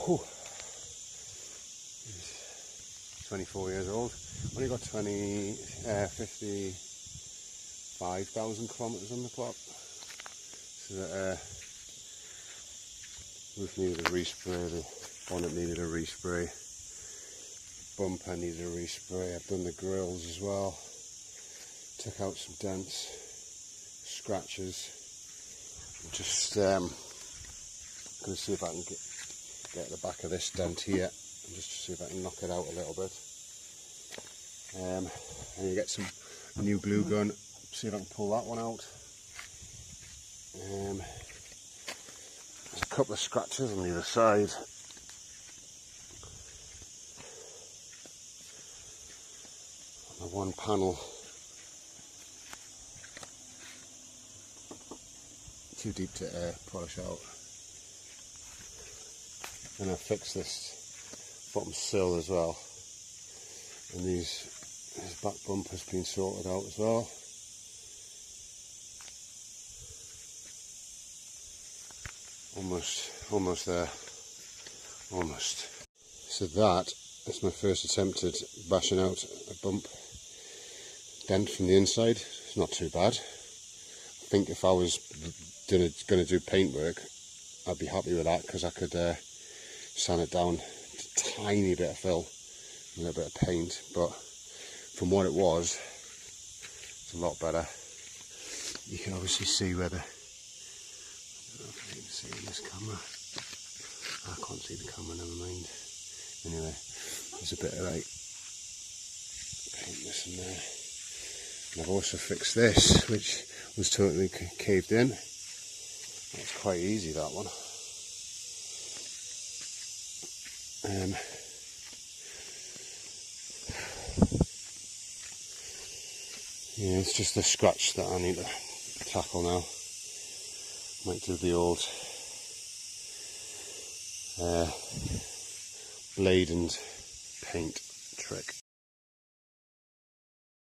Whew. He's 24 years old. Only got 55,000 kilometres on the clock. So that roof needed a respray, the bonnet needed a respray, the bumper needed a respray. I've done the grills as well. Took out some dents, scratches. I'm just going to see if I can get the back of this dent here and just see if I can knock it out a little bit. And you get some new glue gun, see if I can pull that one out. There's a couple of scratches on the other side. On the one panel. Too deep to polish out. And I fixed this bottom sill as well. And this back bumper's been sorted out as well. Almost there. Almost. So that is my first attempt at bashing out a bump dent from the inside. It's not too bad. I think if I was going to do paint work, I'd be happy with that because I could sand it down to a tiny bit of fill, a little bit of paint, but from what it was, it's a lot better. You can obviously see where the, I don't know if you can see in this camera, I can't see the camera, never mind. Anyway, there's a bit of like paint this and there. And I've also fixed this, which was totally caved in. That's quite easy, that one. Yeah, it's just the scratch that I need to tackle now. Might do the old blade and paint trick.